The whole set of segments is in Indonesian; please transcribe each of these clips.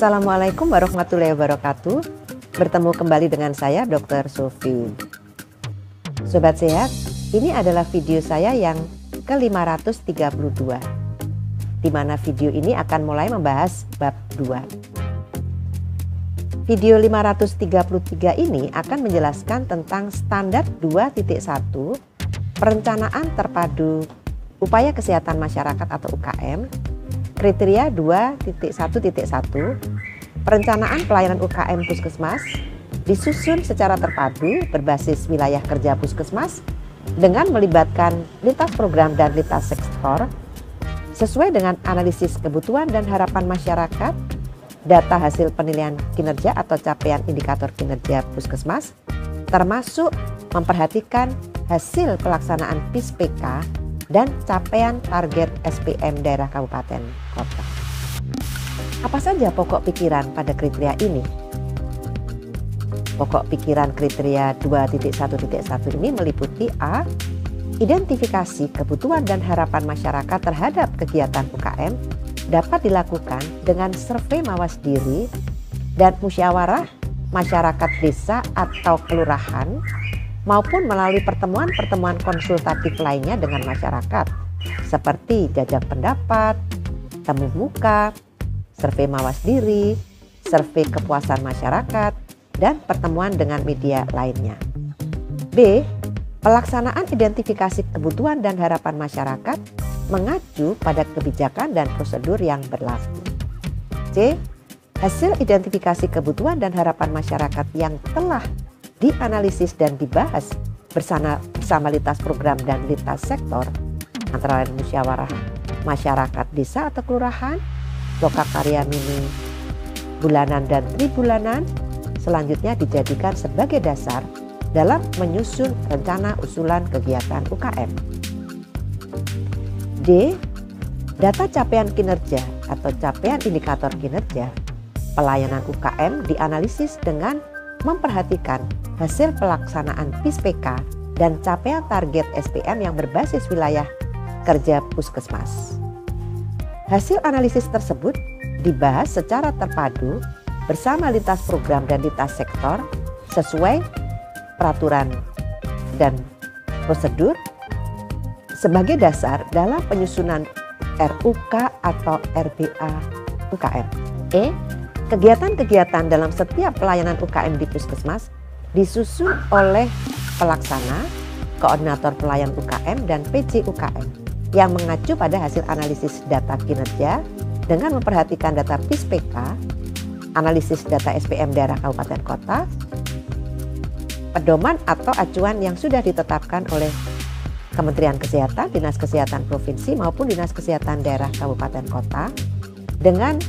Assalamualaikum warahmatullahi wabarakatuh. Bertemu kembali dengan saya Dr. Sofi. Sobat sehat, ini adalah video saya yang ke-532, di mana video ini akan mulai membahas bab 2. Video 533 ini akan menjelaskan tentang standar 2.1 perencanaan terpadu upaya kesehatan masyarakat atau UKM, kriteria 2.1.1 perencanaan pelayanan UKM Puskesmas disusun secara terpadu berbasis wilayah kerja Puskesmas dengan melibatkan lintas program dan lintas sektor sesuai dengan analisis kebutuhan dan harapan masyarakat, data hasil penilaian kinerja atau capaian indikator kinerja Puskesmas, termasuk memperhatikan hasil pelaksanaan PIS/PK dan capaian target SPM daerah kabupaten kota. Apa saja pokok pikiran pada kriteria ini? Pokok pikiran kriteria 2.1.1 ini meliputi A. Identifikasi kebutuhan dan harapan masyarakat terhadap kegiatan UKM dapat dilakukan dengan survei mawas diri dan musyawarah masyarakat desa atau kelurahan maupun melalui pertemuan-pertemuan konsultatif lainnya dengan masyarakat seperti jajak pendapat, temu muka, survei mawas diri, survei kepuasan masyarakat, dan pertemuan dengan media lainnya. B. Pelaksanaan identifikasi kebutuhan dan harapan masyarakat mengacu pada kebijakan dan prosedur yang berlaku. C. Hasil identifikasi kebutuhan dan harapan masyarakat yang telah dianalisis dan dibahas bersama lintas program dan lintas sektor antara lain musyawarah masyarakat desa atau kelurahan, lokakarya mini bulanan dan tribulanan selanjutnya dijadikan sebagai dasar dalam menyusun rencana usulan kegiatan UKM. D. Data capaian kinerja atau capaian indikator kinerja pelayanan UKM dianalisis dengan memperhatikan hasil pelaksanaan PIS/PK dan capaian target SPM yang berbasis wilayah kerja Puskesmas. Hasil analisis tersebut dibahas secara terpadu bersama lintas program dan lintas sektor sesuai peraturan dan prosedur sebagai dasar dalam penyusunan RUK atau RBA UKM. E. Kegiatan-kegiatan dalam setiap pelayanan UKM di Puskesmas disusun oleh pelaksana, koordinator pelayan UKM, dan PJ UKM yang mengacu pada hasil analisis data kinerja dengan memperhatikan data PIS/PK, analisis data SPM daerah kabupaten kota, pedoman atau acuan yang sudah ditetapkan oleh Kementerian Kesehatan, Dinas Kesehatan Provinsi maupun Dinas Kesehatan daerah kabupaten kota dengan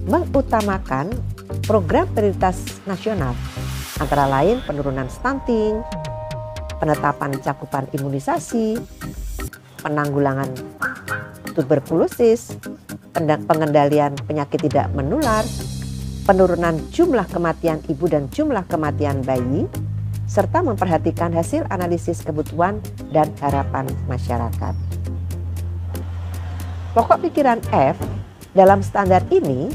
mengutamakan program prioritas nasional antara lain penurunan stunting, penetapan cakupan imunisasi, penanggulangan tuberkulosis, pengendalian penyakit tidak menular, penurunan jumlah kematian ibu dan jumlah kematian bayi, serta memperhatikan hasil analisis kebutuhan dan harapan masyarakat. Pokok pikiran F dalam standar ini,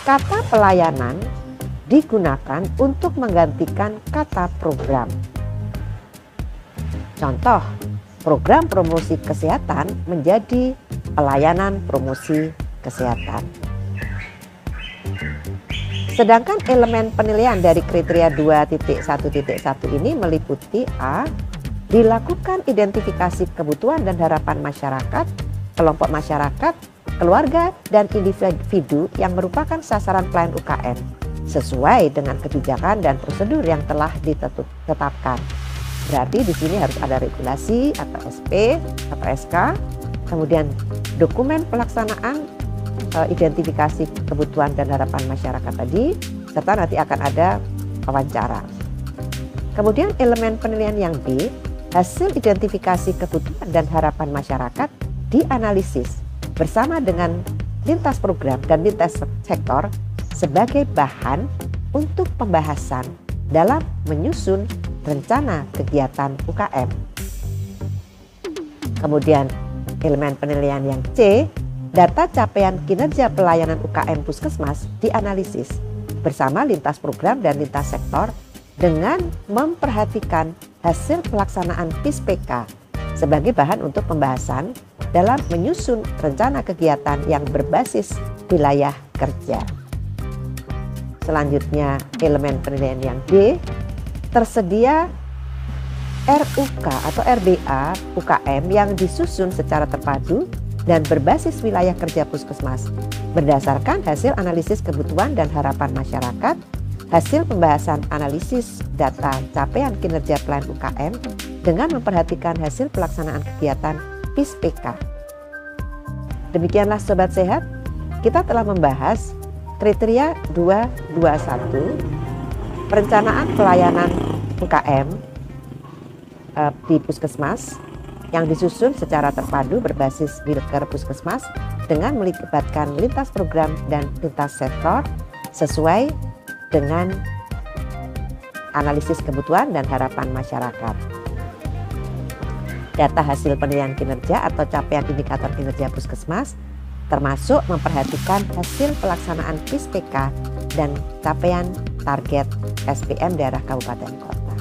kata pelayanan digunakan untuk menggantikan kata program. Contoh, program promosi kesehatan menjadi pelayanan promosi kesehatan. Sedangkan elemen penilaian dari kriteria 2.1.1 ini meliputi A. Dilakukan identifikasi kebutuhan dan harapan masyarakat, kelompok masyarakat, keluarga, dan individu yang merupakan sasaran pelayan UKM sesuai dengan kebijakan dan prosedur yang telah ditetapkan. Berarti di sini harus ada regulasi atau SP atau SK, kemudian dokumen pelaksanaan identifikasi kebutuhan dan harapan masyarakat tadi, serta nanti akan ada wawancara. Kemudian elemen penilaian yang B, hasil identifikasi kebutuhan dan harapan masyarakat dianalisis bersama dengan lintas program dan lintas sektor sebagai bahan untuk pembahasan dalam menyusun rencana kegiatan UKM. Kemudian elemen penilaian yang C, Data capaian kinerja pelayanan UKM Puskesmas dianalisis bersama lintas program dan lintas sektor dengan memperhatikan hasil pelaksanaan PIS-PK sebagai bahan untuk pembahasan dalam menyusun rencana kegiatan yang berbasis wilayah kerja. Selanjutnya, elemen penilaian yang D, tersedia RUK atau RBA UKM yang disusun secara terpadu dan berbasis wilayah kerja Puskesmas berdasarkan hasil analisis kebutuhan dan harapan masyarakat, hasil pembahasan analisis data capaian kinerja pelayanan UKM dengan memperhatikan hasil pelaksanaan kegiatan PIS-PK. Demikianlah Sobat Sehat, kita telah membahas kriteria 221 perencanaan pelayanan UKM di Puskesmas yang disusun secara terpadu berbasis Wilker Puskesmas dengan melibatkan lintas program dan lintas sektor sesuai dengan analisis kebutuhan dan harapan masyarakat. Data hasil penilaian kinerja atau capaian indikator kinerja Puskesmas termasuk memperhatikan hasil pelaksanaan PIS-PK dan capaian target SPM daerah kabupaten kota.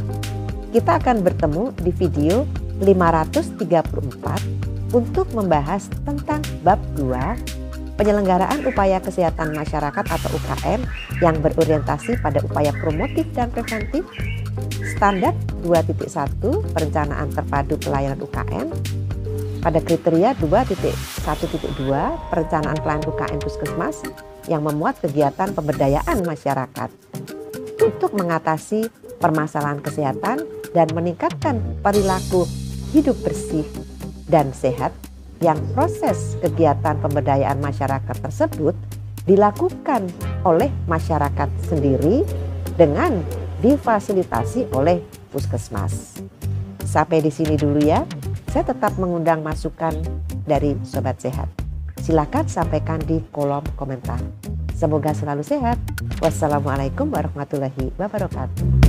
Kita akan bertemu di video 534 untuk membahas tentang bab 2 penyelenggaraan upaya kesehatan masyarakat atau UKM yang berorientasi pada upaya promotif dan preventif, standar 2.1 perencanaan terpadu pelayanan UKM pada kriteria 2.1.2 perencanaan pelayanan UKM Puskesmas yang memuat kegiatan pemberdayaan masyarakat untuk mengatasi permasalahan kesehatan dan meningkatkan perilaku hidup bersih dan sehat yang proses kegiatan pemberdayaan masyarakat tersebut dilakukan oleh masyarakat sendiri dengan difasilitasi oleh Puskesmas. Sampai di sini dulu ya. Saya tetap mengundang masukan dari Sobat Sehat. Silakan sampaikan di kolom komentar. Semoga selalu sehat. Wassalamualaikum warahmatullahi wabarakatuh.